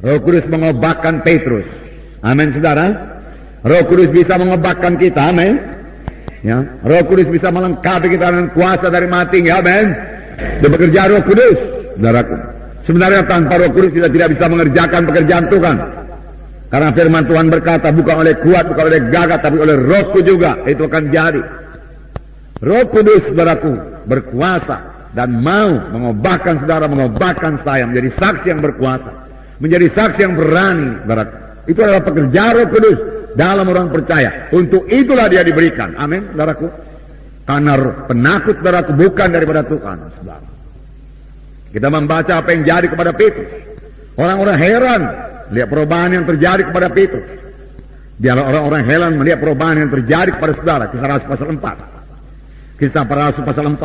Roh Kudus mengobatkan Petrus. Amin, saudara. Roh Kudus bisa mengobatkan kita. Amin. Ya, Roh Kudus bisa melengkapi kita dengan kuasa dari Maha Tinggi. Amin. Dia bekerja Roh Kudus, saudaraku. Sebenarnya tanpa Roh Kudus kita tidak bisa mengerjakan pekerjaan Tuhan. Karena firman Tuhan berkata, bukan oleh kuat, bukan oleh gagah, tapi oleh Rohku juga itu akan jadi. Roh Kudus, saudaraku, berkuasa dan mau mengobatkan saudara, mengobatkan saya menjadi saksi yang berkuasa, menjadi saksi yang berani, saudaraku. Itu adalah pekerjaan Roh Kudus dalam orang percaya. Untuk itulah dia diberikan. Amin, saudaraku. Karena penakut, saudaraku, bukan daripada Tuhan, saudara. Kita membaca apa yang jadi kepada Petrus. Orang-orang heran lihat perubahan yang terjadi kepada Petrus. Biarlah orang-orang heran melihat perubahan yang terjadi kepada saudara. Kisah Rasul pasal 4. Kisah para Rasul pasal 4.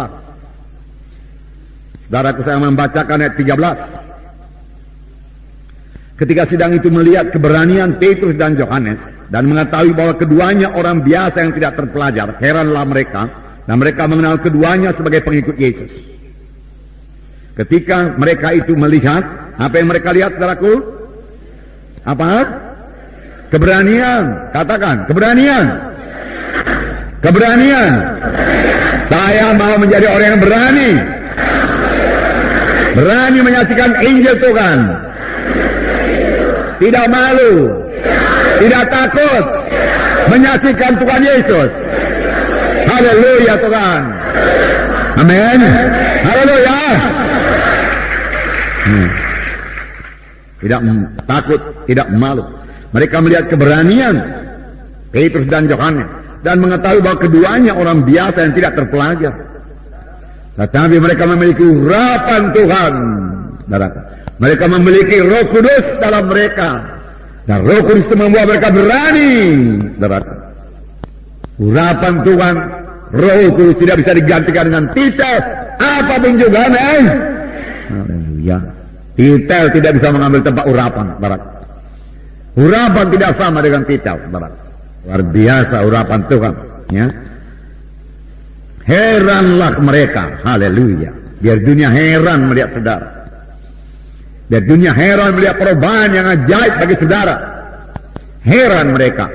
Saudaraku, saya membacakan ayat 13. Ketika sidang itu melihat keberanian Petrus dan Yohanes dan mengetahui bahwa keduanya orang biasa yang tidak terpelajar, heranlah mereka dan mereka mengenal keduanya sebagai pengikut Yesus. Ketika mereka itu melihat, apa yang mereka lihat, saudaraku? Apa? Keberanian. Katakan, keberanian. Keberanian. Saya mau menjadi orang yang berani. Berani menyaksikan Injil Tuhan. Tidak malu. Tidak takut. Menyaksikan Tuhan Yesus. Haleluya Tuhan. Amin. Haleluya. Tidak takut, tidak malu. Mereka melihat keberanian Petrus dan Yohanes dan mengetahui bahwa keduanya orang biasa yang tidak terpelajar. Tetapi mereka memiliki urapan Tuhan. Mereka memiliki Roh Kudus dalam mereka. Dan Roh Kudus itu membuat mereka berani. Urapan Tuhan, Roh Kudus tidak bisa digantikan dengan titel apapun juga. Amin. Haleluya. Titel tidak bisa mengambil tempat urapan. Urapan tidak sama dengan titel. Luar biasa urapan Tuhan. Ya. Heranlah mereka. Haleluya. Biar dunia heran melihat saudara. Biar dunia heran melihat perubahan yang ajaib bagi saudara. Heran mereka.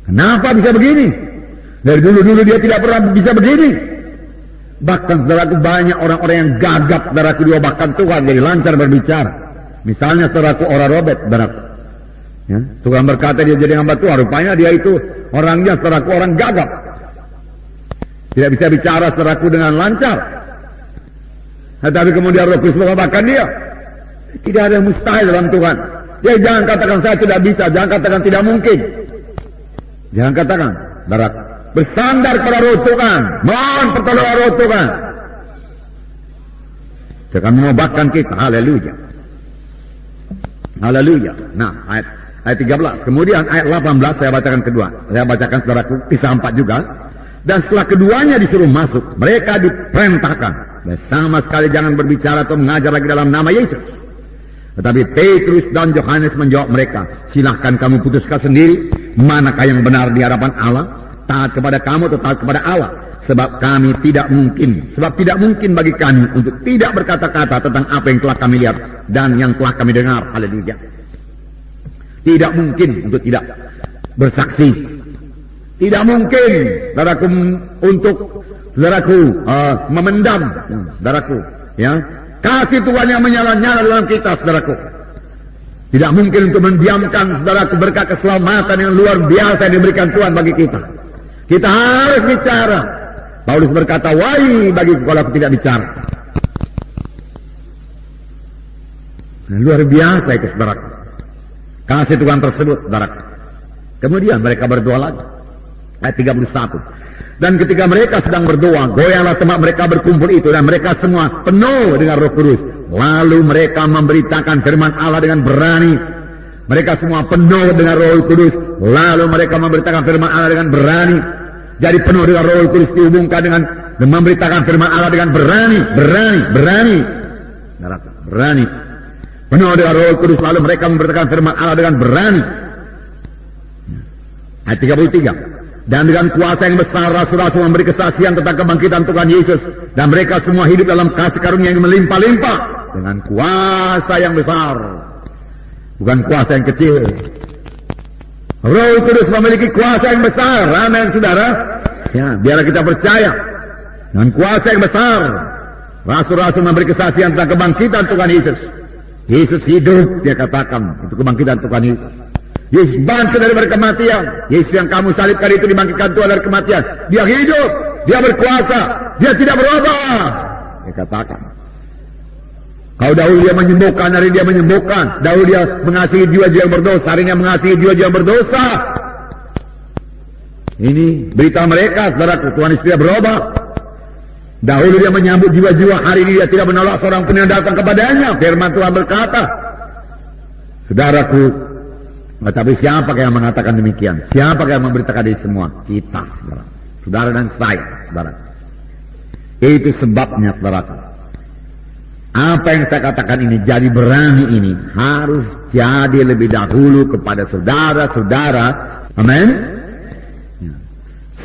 Kenapa bisa begini? Dari dulu-dulu dia tidak pernah bisa begini. Bahkan saudaraku, banyak orang-orang yang gagap, saudaraku, diobatkan Tuhan jadi lancar berbicara. Misalnya saudaraku orang Robert, saudaraku. Ya, Tuhan berkata dia jadi hamba Tuhan. Rupanya dia itu orangnya, saudaraku, orang gagap. Tidak bisa bicara, saudaraku, dengan lancar. Tetapi kemudian Roh Kudus mengobatkan dia. Tidak ada yang mustahil dalam Tuhan. Ya, jangan katakan saya tidak bisa, jangan katakan tidak mungkin. Jangan katakan, saudaraku. Bersandar pada Roh Tuhan. Mohon pertolongan Roh Tuhan. Dia akan mengobatkan kita. Haleluya. Haleluya. Nah, ayat 13. Kemudian ayat 18 saya bacakan kedua. Saya bacakan saudaraku kisah 4 juga. Dan setelah keduanya disuruh masuk, mereka diperintahkan. Dan sama sekali jangan berbicara atau mengajar lagi dalam nama Yesus. Tetapi Petrus dan Yohanes menjawab mereka, silahkan kamu putuskan sendiri manakah yang benar di hadapan Allah. Taat kepada kamu atau taat kepada Allah. Sebab tidak mungkin bagi kami untuk tidak berkata-kata tentang apa yang telah kami lihat dan yang telah kami dengar. Haleluya. Tidak mungkin untuk tidak bersaksi. Tidak mungkin, saudaraku, untuk saudaraku memendam, saudaraku, ya, kasih Tuhan yang menyala-nyala dalam kita, saudaraku. Tidak mungkin untuk mendiamkan, saudaraku, berkat keselamatan yang luar biasa yang diberikan Tuhan bagi kita. Kita harus bicara. Paulus berkata, wahai bagiku kalau aku tidak bicara. Nah, luar biasa itu, saudaraku. Kasih Tuhan tersebut, saudaraku. Kemudian mereka berdoa lagi. Ayat 31. Dan ketika mereka sedang berdoa, goyahlah tempat mereka berkumpul itu, dan mereka semua penuh dengan Roh Kudus. Lalu mereka memberitakan firman Allah dengan berani. Mereka semua penuh dengan Roh Kudus. Lalu mereka memberitakan firman Allah dengan berani. Jadi penuh dengan Roh Kudus dihubungkan dengan memberitakan firman Allah dengan berani. Berani. Penuh dengan Roh Kudus, lalu mereka memberitakan firman Allah dengan berani. Ayat 33. Dan dengan kuasa yang besar rasul-rasul memberi kesaksian tentang kebangkitan Tuhan Yesus, dan mereka semua hidup dalam kasih karunia yang melimpah-limpah dengan kuasa yang besar. bukan kuasa yang kecil. Roh Kudus memiliki kuasa yang besar. Amin, saudara. Ya, biar kita percaya dengan kuasa yang besar. Rasul-rasul memberi kesaksian tentang kebangkitan Tuhan Yesus. Yesus hidup, dia katakan, itu kebangkitan Tuhan Yesus. Yesus bangkit dari kematian. Yesus yang kamu salibkan itu dibangkitkan Tuhan dari kematian. Dia hidup, dia berkuasa, dia tidak berubah. Dia katakan. Kalau dahulu dia menyembuhkan, hari dia menyembuhkan. Dahulu dia mengasihi jiwa-jiwa yang berdosa, hari dia mengasihi jiwa-jiwa yang berdosa. Ini berita mereka, saudaraku, Tuhan Yesus tidak berubah. Dahulu dia menyambut jiwa-jiwa, hari ini dia tidak menolak seorang pun yang datang kepadanya. Firman Tuhan berkata, saudaraku, tetapi siapa yang mengatakan demikian? Siapa yang memberitakan ini semua? Kita, saudara. Saudara dan saya, saudara. Itu sebabnya, saudaraku. Apa yang saya katakan ini, jadi berani ini, harus jadi lebih dahulu kepada saudara-saudara. Amin.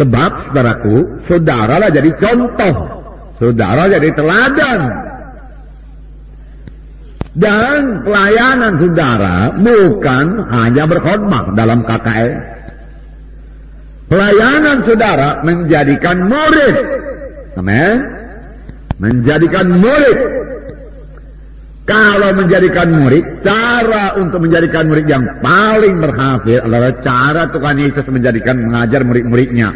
Sebab, saudaraku, saudaralah jadi contoh. Saudara jadi teladan. Dan pelayanan saudara bukan hanya berkhotbah dalam KKR. Pelayanan saudara menjadikan murid. Amin. Menjadikan murid. Kalau menjadikan murid, cara untuk menjadikan murid yang paling berhasil adalah cara Tuhan Yesus mengajar murid-muridnya.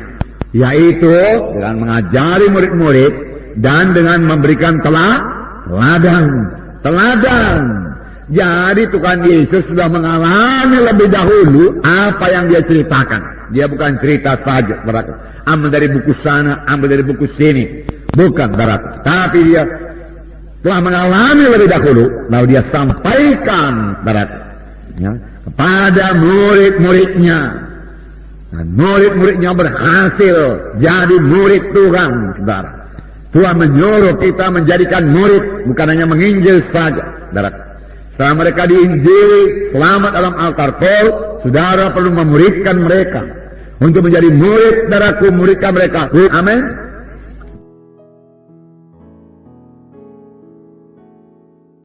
Yaitu dengan mengajari murid-murid dan dengan memberikan teladan. Jadi Tuhan Yesus sudah mengalami lebih dahulu apa yang dia ceritakan. Dia bukan cerita saja, saudara. Ambil dari buku sana, ambil dari buku sini. Bukan, saudara. Tapi dia telah mengalami lebih dahulu, lalu dia sampaikan, saudara, ya, kepada murid-muridnya. Dan murid-muridnya berhasil jadi murid Tuhan, saudara. Tuhan menyuruh kita menjadikan murid, bukan hanya menginjil saja, saudara. Setelah mereka diinjili, selamat dalam altar Paul, saudara perlu memuridkan mereka. Untuk menjadi murid, saudaraku, muridkan mereka. Amin.